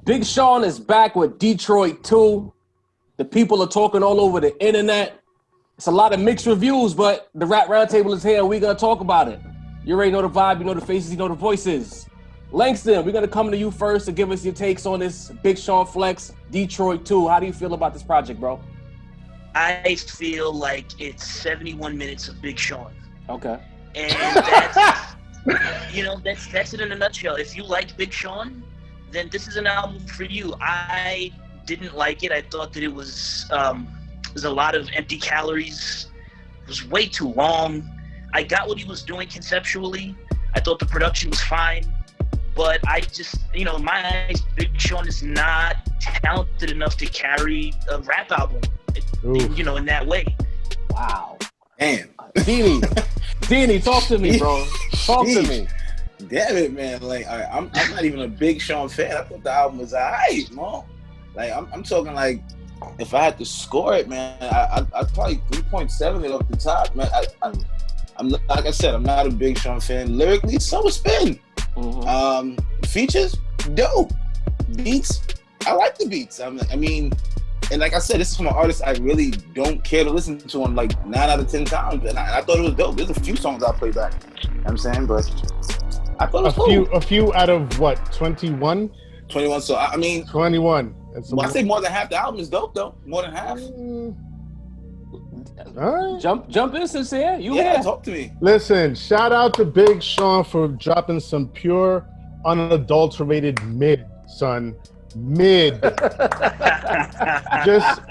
Big Sean is back with Detroit 2. The people are talking all over the internet. It's a lot of mixed reviews, but the Rap Roundtable is here and we're going to talk about it. You already know the vibe, you know the faces, you know the voices. Langston, we're going to come to you first to give us your takes on this Big Sean Flex, Detroit 2. How do you feel about this project, bro? I feel like it's 71 minutes of Big Sean. Okay. And that's, that's it in a nutshell. If you like Big Sean, then this is an album for you. I didn't like it. I thought that it was a lot of empty calories. It was way too long. I got what he was doing conceptually. I thought the production was fine. But I just, in my eyes, Big Sean is not talented enough to carry a rap album, in that way. Wow. Damn. Deanie, talk to me, bro. Talk to me. Damn it, man. Like, I'm not even a Big Sean fan. I thought the album was alright, man. Like, I'm talking like, if I had to score it, man, I'd probably 3.7 it off the top, man. I'm like I said, I'm not a Big Sean fan. Lyrically, so was Spin. Mm-hmm. Features, dope. Beats, I like the beats. I mean, and like I said, this is from an artist I really don't care to listen to him like 9 out of 10 times, and I thought it was dope. There's a few songs I'll play back. You know what I'm saying, but I thought it was cool. A few out of what? 21. 21. So I mean, 21. Well, I say more than half the album is dope, though. More than half. All right. Jump in, Sincere. Yeah, talk to me. Listen, shout out to Big Sean for dropping some pure, unadulterated mid, son. Mid. Just.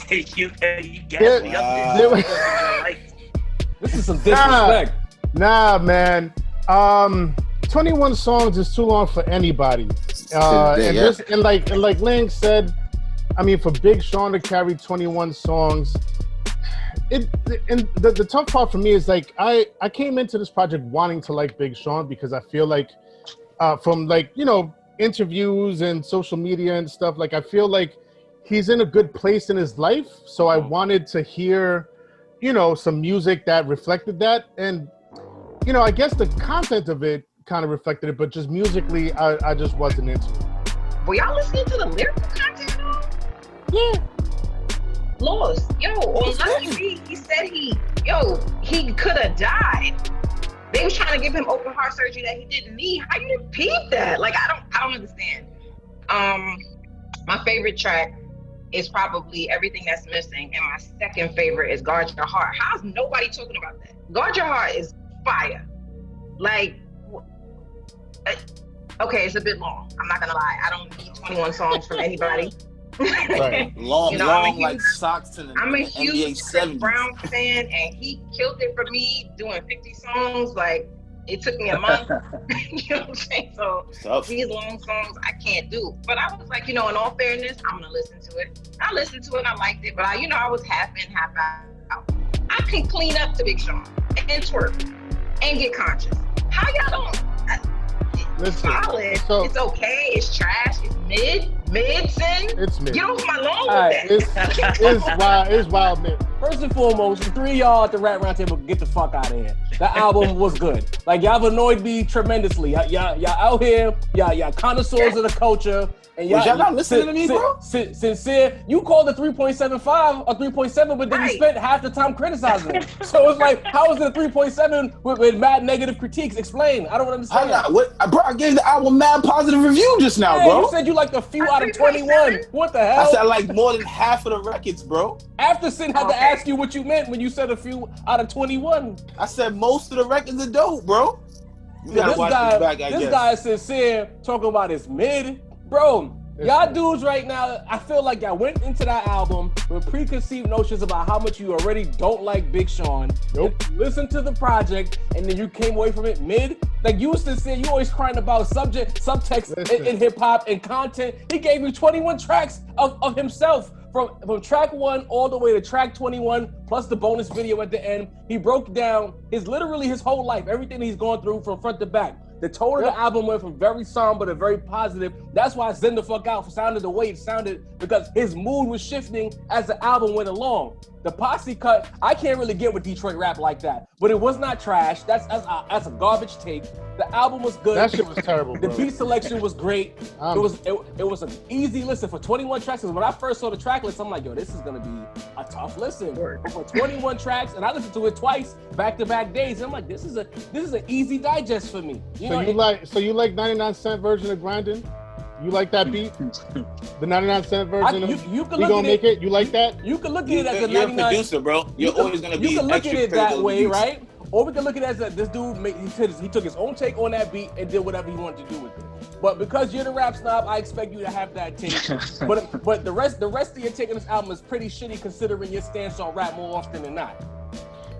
Hey, you gassed me up. This is some disrespect. Nah, man. 21 songs is too long for anybody. And like Lang said, I mean, for Big Sean to carry 21 songs, the tough part for me is like I came into this project wanting to like Big Sean because I feel like from like interviews and social media and stuff, like I feel like he's in a good place in his life. So I wanted to hear some music that reflected that, and I guess the content of it kind of reflected it, but just musically I just wasn't into it. Were y'all listening to the lyrical content though? Yeah. Lost. On Lucky B, he said he could have died. They was trying to give him open heart surgery that he didn't need. How you repeat that? Like, I don't understand. My favorite track is probably Everything That's Missing, and my second favorite is Guard Your Heart. How's nobody talking about that? Guard Your Heart is fire. Like, okay, it's a bit long. I'm not gonna lie. I don't need 21 songs from anybody. Right. Long like socks in the I'm a NBA huge 70s. Brown fan, and he killed it for me doing 50 songs. Like, it took me a month. You know what I'm saying? So these long songs I can't do. But I was like, in all fairness, I'm gonna listen to it. I listened to it, I liked it, but I was half in, half out. I can clean up to Big Sean and twerk and get conscious. How y'all don't? It's solid. So, it's okay. It's trash. It's mid-sin. It's mid. Get off my lawn with that. It's wild mid. First and foremost, the 3 of y'all at the Rap Roundtable, get the fuck out of here. That album was good. Like, y'all have annoyed me tremendously. Y'all out here, y'all connoisseurs of the culture. And y'all not listening to me, bro? Sincere, you called it 3.75 or 3.7, but then you spent half the time criticizing it. So it's like, how is it a 3.7 with mad negative critiques? Explain. I don't understand. Bro, I gave the album mad positive review just now, bro. You said you liked a few out of 21. What the hell? I said I like more than half of the records, bro. After Sin had to ask you what you meant when you said a few out of 21. I said most of the records are dope, bro. You gotta watch this back, I guess. This guy is Sincere talking about his mid. Bro, y'all dudes right now, I feel like y'all went into that album with preconceived notions about how much you already don't like Big Sean. Nope. Listen to the project, and then you came away from it mid. Like you used to say, you always crying about subtext in hip hop and content. He gave you 21 tracks of himself. From track 1 all the way to track 21, plus the bonus video at the end. He broke down literally his whole life, everything he's gone through from front to back. The tone of the album went from very somber to very positive. That's why Zen the Fuck Out sounded the way it sounded, because his mood was shifting as the album went along. The Posse cut, I can't really get with Detroit rap like that, but it was not trash. That's a garbage take. The album was good. That shit was terrible, The bro. beat selection was great. It was an easy listen for 21 tracks. When I first saw the track list, I'm like, yo, this is gonna be a tough listen. But for 21 tracks, and I listened to it twice, back-to-back days. And I'm like, this is an easy digest for me. So you like 99-cent version of Grindin'? You like that beat? The 99-cent version you can We look Gonna at Make It? You like that? You can look at it as a You're 99. a producer, bro. You're always gonna be. You can look at it that way, beats. right? Or we can look at it as that this dude he took his own take on that beat and did whatever he wanted to do with it. But because you're the rap snob, I expect you to have that take. but the rest of your take on this album is pretty shitty considering your stance on rap more often than not.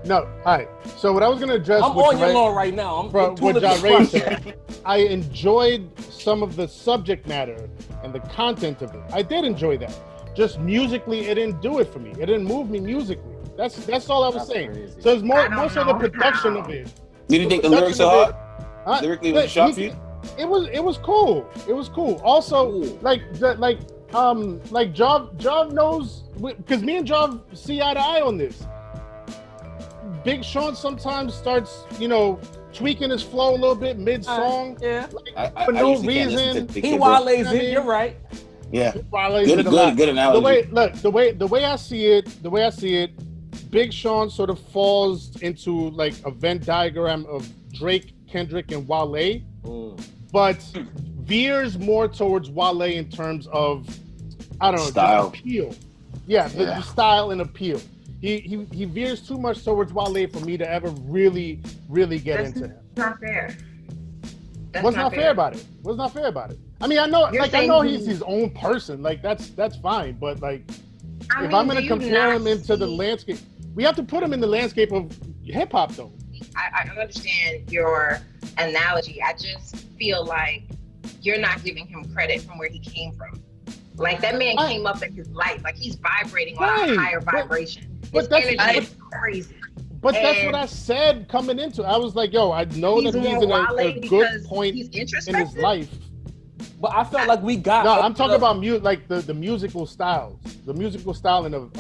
No, all right. So what I was gonna address, I'm on your lawn right now. what Jare said. I enjoyed some of the subject matter and the content of it. I did enjoy that. Just musically, it didn't do it for me. It didn't move me musically. That's all I was saying. Crazy. So it's more so the production of it. You didn't think the lyrics are hard? Lyrically, it was sharp for you? It was cool. It was cool. Also, Jav knows, because me and Jav see eye to eye on this. Big Sean sometimes starts, tweaking his flow a little bit mid-song. Yeah. For no reason. He wale's it. You're right. Yeah. Good analogy. The way I see it, Big Sean sort of falls into like a Venn diagram of Drake, Kendrick, and Wale, but veers more towards Wale in terms of, I don't know, style. Appeal. Yeah, the style and appeal. He veers too much towards Wale for me to ever really get into him. That's not fair. What's not fair about it? What's not fair about it? I mean, I know he's his own person. Like that's fine. But like, if I'm gonna compare him into the landscape, we have to put him in the landscape of hip hop, though. I understand your analogy. I just feel like you're not giving him credit from where he came from. Like that man came up in his life. Like he's vibrating on a higher vibration. His energy is crazy. But that's what I said coming into it. I was like, yo, I know that he's in a good point in his life. But I felt like we got. No, I'm talking about the musical styles, the musical styling of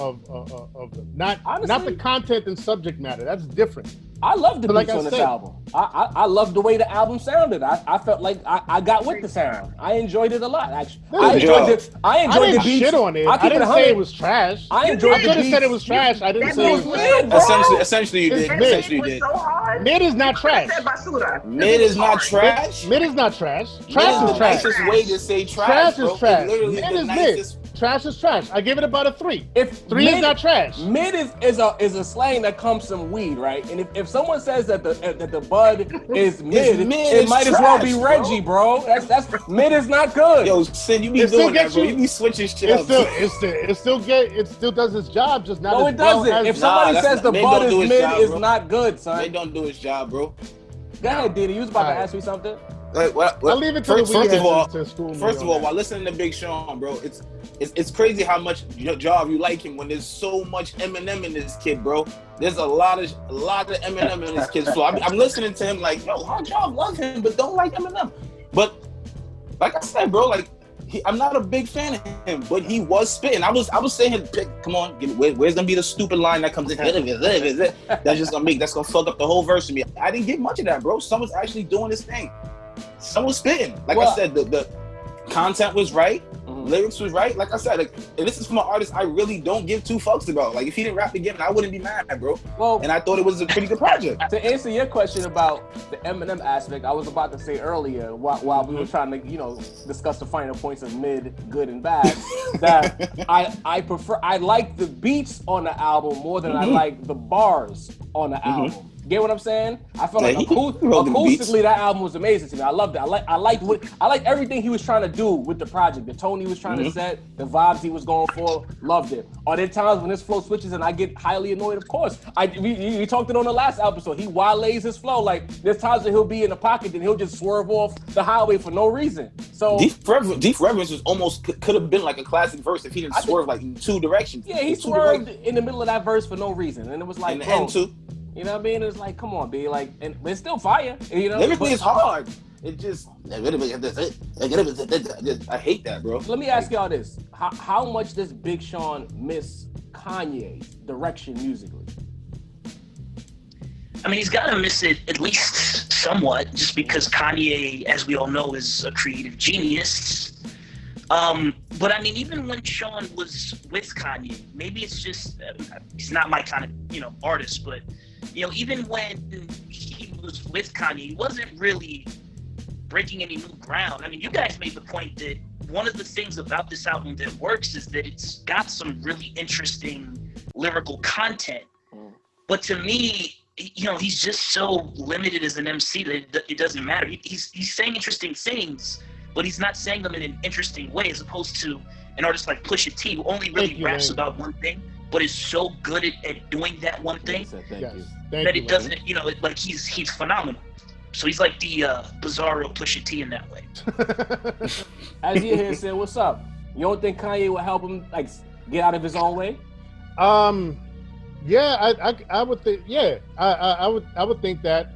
not the content and subject matter. That's different. I love the beats on this album. I love the way the album sounded. I felt like I got with the sound. I enjoyed it a lot, actually. I enjoyed the beats. Shit on it. I didn't say it was trash. I enjoyed the beats. I could have said it was trash. I didn't say it was mid. Essentially, you did. Mid is not trash. Mid is not trash. Mid is not trash. Trash is trash. Nicest way to say trash. Trash is trash. Mid is mid. Trash is trash. I give it about a 3. If 3 is not trash. Mid is a slang that comes from weed, right? And if someone says that the bud is mid, it might as well be Reggie, bro. That's mid is not good. Yo, Sin, you be doing that, bro. You be switching shit up. It still does its job, just not. No, it doesn't. If somebody says the bud is mid, it's not good, son. They don't do its job, bro. Go ahead, Diddy. You was about to ask me something. Like, I'll leave it to first of all, first of all, while listening to Big Sean, bro, it's crazy how much Jav you like him when there's so much Eminem in this kid, bro. There's a lot of Eminem in this kid's flow. I'm listening to him like, yo, how Jav love him but don't like Eminem. But like I said, bro, like I'm not a big fan of him, but he was spitting. I was saying, come on, where's gonna be the stupid line that comes in? That's gonna fuck up the whole verse for me. I didn't get much of that, bro. Someone's actually doing his thing. Someone was spitting. Like I said, the content was right, lyrics was right. Like I said, and this is from an artist I really don't give two fucks about. Like if he didn't rap again, I wouldn't be mad, bro. Well, and I thought it was a pretty good project. To answer your question about the Eminem aspect, I was about to say earlier while we were trying to, discuss the finer points of mid, good, and bad, that I like the beats on the album more than I like the bars on the album. Get what I'm saying? I felt like acoustically that album was amazing to me. I loved it. I liked everything he was trying to do with the project. The tone he was trying to set, the vibes he was going for. Loved it. Are there times when his flow switches and I get highly annoyed? Of course. We talked it on the last episode. He wale's his flow. Like there's times that he'll be in the pocket and he'll just swerve off the highway for no reason. So Deep Reverence was almost could have been like a classic verse if he didn't swerve like in two directions. Yeah, he swerved in the middle of that verse for no reason, and it was like, in the end too. You know what I mean? It's like, come on, B. Like, but it's still fire. Lyrically, it's hard. It just I hate that, bro. Let me ask y'all this: how much does Big Sean miss Kanye's direction musically? I mean, he's got to miss it at least somewhat, just because Kanye, as we all know, is a creative genius. But I mean, even when Sean was with Kanye, maybe it's just he's not my kind of artist, but even when he was with Kanye, he wasn't really breaking any new ground. I mean, you guys made the point that one of the things about this album that works is that it's got some really interesting lyrical content. But to me, he's just so limited as an MC that it doesn't matter. He's saying interesting things, but he's not saying them in an interesting way, as opposed to an artist like Pusha T, who only really raps about one thing, but is so good at doing that one thing that it doesn't, like he's phenomenal. So he's like the bizarro Pusha T in that way. As you hear saying, what's up? You don't think Kanye would help him like get out of his own way? Yeah, I would think. Yeah, I would think that.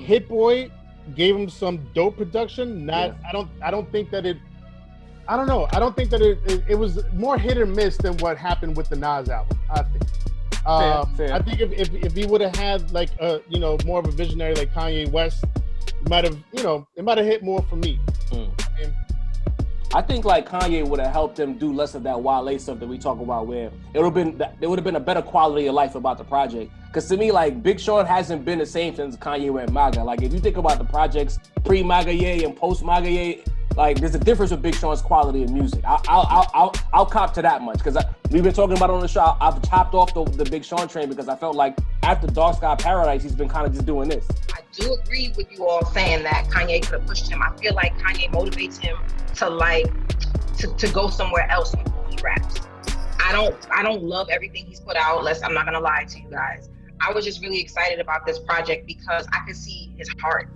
Hit Boy gave him some dope production. I don't think that it. I don't know. I don't think that it was more hit or miss than what happened with the Nas album. I think. Fair. I think if he would have had like more of a visionary like Kanye West, it might have hit more for me. I think like Kanye would have helped him do less of that Wale stuff that we talk about, where there would have been a better quality of life about the project. Because to me, like Big Sean hasn't been the same since Kanye went MAGA. Like if you think about the projects pre-MAGA Ye and post-MAGA Ye, like there's a difference with Big Sean's quality of music. I'll cop to that much, because we've been talking about it on the show. I've chopped off the Big Sean train because I felt like after Dark Sky Paradise, he's been kind of just doing this. I do agree with you all saying that Kanye could have pushed him. I feel like Kanye motivates him to go somewhere else when he raps. I don't love everything he's put out. I'm not gonna lie to you guys. I was just really excited about this project because I could see his heart.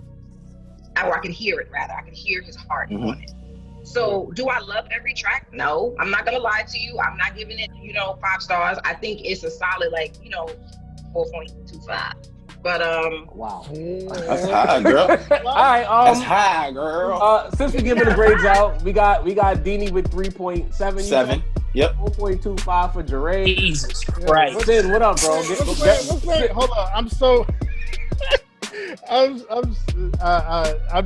Or I could hear it, rather. I could hear his heart on it. So, do I love every track? No. I'm not going to lie to you. I'm not giving it, 5 stars. I think it's a solid, 4.25. But, wow. That's high, girl. All right. That's high, girl. Since we're giving the grades out, we got Deanie with 3.7. 7. Yep. 4.25 for Jare. Jesus Christ. Sid, what up, bro? Wait, hold on. I'm so... I'm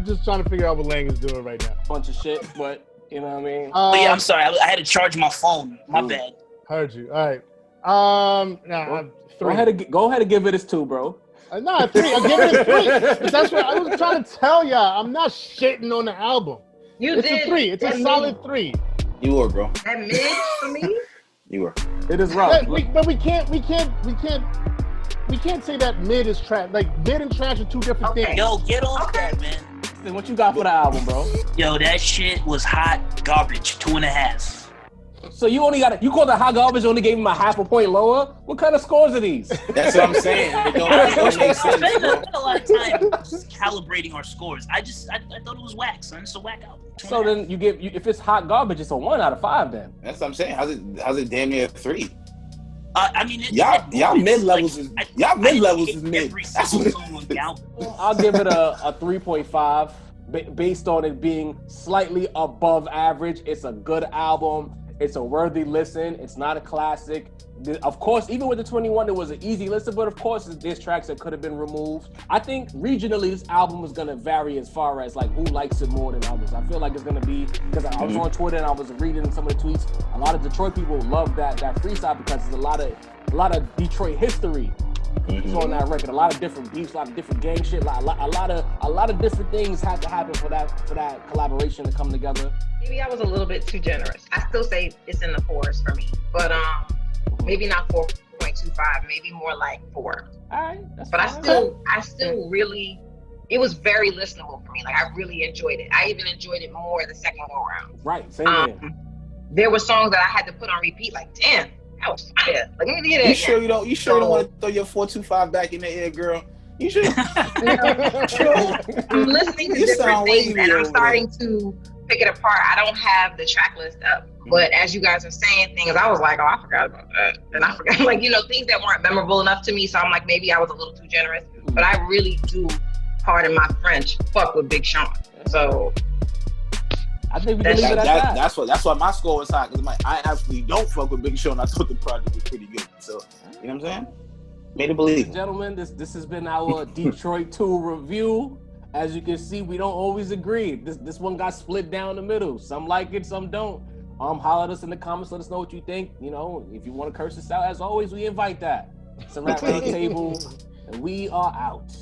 just trying to figure out what Lang is doing right now. Bunch of shit, but you know what I mean. Yeah, I'm sorry. I had to charge my phone. My bad. Heard you. All right. Go ahead and give it a 2, bro. Nah, 3. I'll give it a 3. But that's what I was trying to tell y'all. I'm not shitting on the album. It's a 3. It's a solid 3. You were, bro. That mid for me. You were. It is rough. But we can't say that mid is trash. Like mid and trash are two different things. Yo, get off that, man. What you got for the album, bro? Yo, that shit was hot garbage. 2.5. So you called it hot garbage, only gave him a 0.5 point lower? What kind of scores are these? That's what I'm saying. It don't make sense, I bro. spent a lot of time just calibrating our scores. I thought it was whack, son. It's a whack album. So then if it's hot garbage, it's a 1 out of 5 then. That's what I'm saying. How's it damn near a 3? I mean, y'all mid levels is mid. That's what song on the album. I'll give it a 3.5 based on it being slightly above average. It's a good album. It's a worthy listen. It's not a classic. Of course, even with the 21, it was an easy listen, but of course, there's tracks that could have been removed. I think regionally, this album is going to vary as far as like who likes it more than others. I feel like it's going to be, because I was on Twitter and I was reading some of the tweets. A lot of Detroit people love that freestyle because there's a lot of Detroit history on that record. A lot of different beefs, a lot of different gang shit. A lot of different things had to happen for that collaboration to come together. Maybe I was a little bit too generous. I still say it's in the 4s for me, but maybe not 4.25, maybe more like 4. All right, that's but fine. I still really, it was very listenable for me. Like I really enjoyed it. I even enjoyed it more the second go around. Right, same here. There were songs that I had to put on repeat. Like, damn, that was fire. Like, let me hear that again. Sure you don't want to throw your 4.25 back in the air, girl? You should. I'm listening to different things and I'm starting to pick it apart. I don't have the track list up, but as you guys are saying things, I was like, oh, I forgot about that. And I forgot, things that weren't memorable enough to me. So I'm like, maybe I was a little too generous, but I really do, pardon my French, fuck with Big Sean. So I think we can leave it at that. That's why my score was high, because I actually don't fuck with Big Sean. I thought the project was pretty good. So you know what I'm saying? Made it believe. Gentlemen, this has been our Detroit 2 review. As you can see, we don't always agree. This one got split down the middle. Some like it, some don't. Holler at us in the comments. Let us know what you think. You know, if you want to curse us out, as always, we invite that. It's a Rap Round Table, and we are out.